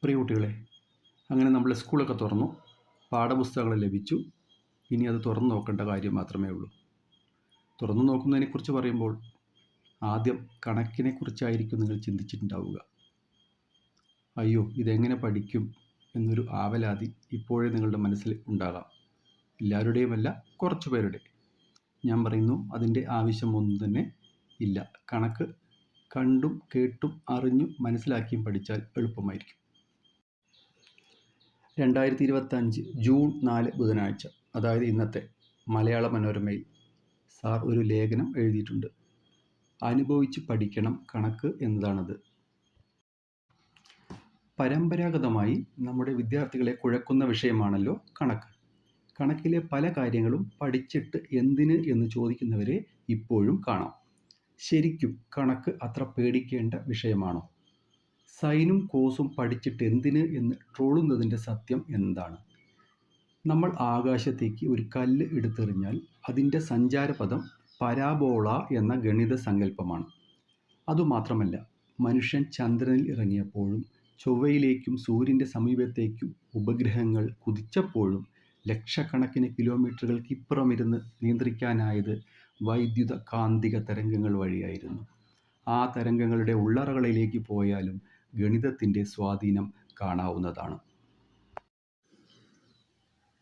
പ്രിയ കുട്ടികളെ, അങ്ങനെ നമ്മൾ സ്കൂളൊക്കെ തുറന്നു, പാഠപുസ്തകങ്ങൾ ലഭിച്ചു. ഇനി അത് തുറന്നു നോക്കേണ്ട കാര്യം മാത്രമേ ഉള്ളൂ. തുറന്നു നോക്കുന്നതിനെക്കുറിച്ച് പറയുമ്പോൾ ആദ്യം കണക്കിനെക്കുറിച്ചായിരിക്കും നിങ്ങൾ ചിന്തിച്ചിട്ടുണ്ടാവുക. അയ്യോ, ഇതെങ്ങനെ പഠിക്കും എന്നൊരു ആവലാതി ഇപ്പോഴേ നിങ്ങളുടെ മനസ്സിൽ ഉണ്ടാകാം. എല്ലാവരുടെയുമല്ല, കുറച്ച് പേരുടെ. ഞാൻ പറയുന്നു, അതിൻ്റെ ആവശ്യമൊന്നും തന്നെ ഇല്ല. കണക്ക് കണ്ടും കേട്ടും അറിഞ്ഞും മനസ്സിലാക്കിയും പഠിച്ചാൽ എളുപ്പമായിരിക്കും. 2025 ജൂൺ 4 ബുധനാഴ്ച, അതായത് ഇന്നത്തെ മലയാള മനോരമയിൽ സാർ ഒരു ലേഖനം എഴുതിയിട്ടുണ്ട്. അനുഭവിച്ച് പഠിക്കണം കണക്ക് എന്നതാണത്. പരമ്പരാഗതമായി നമ്മുടെ വിദ്യാർത്ഥികളെ കുഴക്കുന്ന വിഷയമാണല്ലോ കണക്ക്. കണക്കിലെ പല കാര്യങ്ങളും പഠിച്ചിട്ട് എന്തിന് എന്ന് ചോദിക്കുന്നവരെ ഇപ്പോഴും കാണാം. ശരിക്കും കണക്ക് അത്ര പേടിക്കേണ്ട വിഷയമാണോ? സൈനും കോസും പഠിച്ചിട്ട് എന്തിന് എന്ന് ട്രോളുന്നതിൻ്റെ സത്യം എന്താണ്? നമ്മൾ ആകാശത്തേക്ക് ഒരു കല്ല് എടുത്തെറിഞ്ഞാൽ അതിൻ്റെ സഞ്ചാരപഥം പരാബോള എന്ന ഗണിത സങ്കല്പമാണ്. അതുമാത്രമല്ല, മനുഷ്യൻ ചന്ദ്രനിൽ ഇറങ്ങിയപ്പോഴും ചൊവ്വയിലേക്കും സൂര്യൻ്റെ സമീപത്തേക്കും ഉപഗ്രഹങ്ങൾ കുതിച്ചപ്പോഴും ലക്ഷക്കണക്കിന് കിലോമീറ്ററുകൾക്കിപ്പുറമിരുന്ന് നിയന്ത്രിക്കാനായത് വൈദ്യുത കാന്തിക തരംഗങ്ങൾ വഴിയായിരുന്നു. ആ തരംഗങ്ങളുടെ ഉള്ളറകളിലേക്ക് പോയാലും ഗണിതത്തിൻ്റെ സ്വാധീനം കാണാവുന്നതാണ്.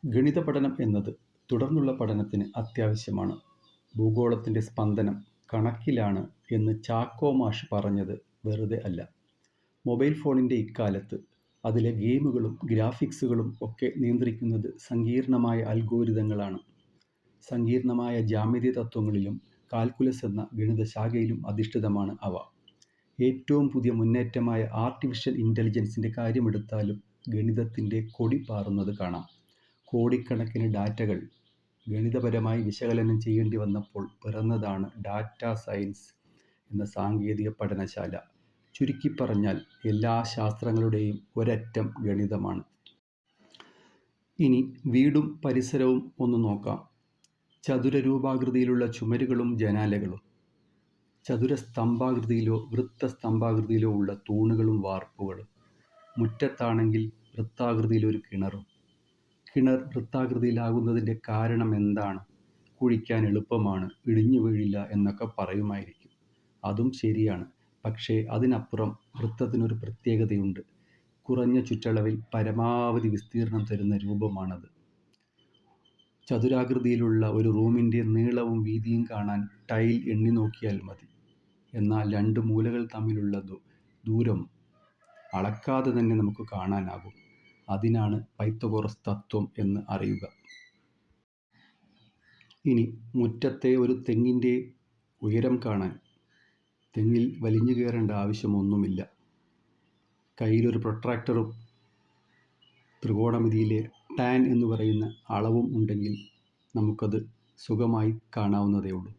ഗണിത പഠനം എന്നത് തുടർന്നുള്ള പഠനത്തിന് അത്യാവശ്യമാണ്. ഭൂഗോളത്തിൻ്റെ സ്പന്ദനം കണക്കിലാണ് എന്ന് ചാക്കോ മാഷ് പറഞ്ഞത് വെറുതെ അല്ല. മൊബൈൽ ഫോണിൻ്റെ ഇക്കാലത്ത് അതിലെ ഗെയിമുകളും ഗ്രാഫിക്സുകളും ഒക്കെ നിയന്ത്രിക്കുന്നത് സങ്കീർണമായ അൽഗോരിതങ്ങളാണ്. സങ്കീർണമായ ജ്യാമിതി തത്വങ്ങളിലും കാൽക്കുലസ് എന്ന ഗണിതശാഖയിലും അധിഷ്ഠിതമാണ് അവ. ഏറ്റവും പുതിയ മുന്നേറ്റമായ ആർട്ടിഫിഷ്യൽ ഇൻ്റലിജൻസിൻ്റെ കാര്യമെടുത്താലും ഗണിതത്തിൻ്റെ കൊടി പാറുന്നത് കാണാം. കോടിക്കണക്കിന് ഡാറ്റകൾ ഗണിതപരമായി വിശകലനം ചെയ്യേണ്ടി വന്നപ്പോൾ പിറന്നതാണ് ഡാറ്റാ സയൻസ് എന്ന സാങ്കേതിക പഠനശാല. ചുരുക്കിപ്പറഞ്ഞാൽ എല്ലാ ശാസ്ത്രങ്ങളുടെയും ഒരറ്റം ഗണിതമാണ്. ഇനി വീടും പരിസരവും ഒന്ന് നോക്കാം. ചതുരരൂപാകൃതിയിലുള്ള ചുമരുകളും ജനാലകളും, ചതുരസ്തംഭാകൃതിയിലോ വൃത്തസ്തംഭാകൃതിയിലോ ഉള്ള തൂണുകളും വാർപ്പുകളും, മുറ്റത്താണെങ്കിൽ വൃത്താകൃതിയിലൊരു കിണറും. കിണർ വൃത്താകൃതിയിലാകുന്നതിൻ്റെ കാരണം എന്താണ്? കുഴിക്കാൻ എളുപ്പമാണ്, ഇടിഞ്ഞു വീഴില്ല എന്നൊക്കെ പറയുമായിരിക്കും. അതും ശരിയാണ്. പക്ഷേ അതിനപ്പുറം വൃത്തത്തിനൊരു പ്രത്യേകതയുണ്ട്. കുറഞ്ഞ ചുറ്റളവിൽ പരമാവധി വിസ്തീർണം തരുന്ന രൂപമാണത്. ചതുരാകൃതിയിലുള്ള ഒരു റൂമിൻ്റെ നീളവും വീതിയും കാണാൻ ടൈൽ എണ്ണി നോക്കിയാൽ മതി. എന്നാൽ രണ്ട് മൂലകൾ തമ്മിലുള്ള ദൂരം അളക്കാതെ തന്നെ നമുക്ക് കാണാനാകും. അതിനാണ് പൈത്തഗോറസ് തത്വം എന്ന് അറിയുക. ഇനി മുറ്റത്തെ ഒരു തെങ്ങിൻ്റെ ഉയരം കാണാൻ തെങ്ങിൽ വലിഞ്ഞു കയറേണ്ട ആവശ്യമൊന്നുമില്ല. കയ്യിലൊരു പ്രൊട്രാക്ടറും ത്രികോണമിതിയിലെ ടാൻ എന്ന് പറയുന്ന അളവും ഉണ്ടെങ്കിൽ നമുക്കത് സുഖമായി കാണാവുന്നതേ ഉള്ളൂ.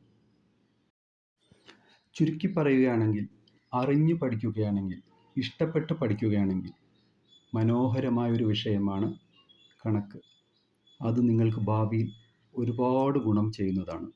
ചുരുക്കി പറയുകയാണെങ്കിൽ, അറിഞ്ഞു പഠിക്കുകയാണെങ്കിൽ, ഇഷ്ടപ്പെട്ട് പഠിക്കുകയാണെങ്കിൽ മനോഹരമായൊരു വിഷയമാണ് കണക്ക്. അത് നിങ്ങൾക്ക് ഭാവിയിൽ ഒരുപാട് ഗുണം ചെയ്യുന്നതാണ്.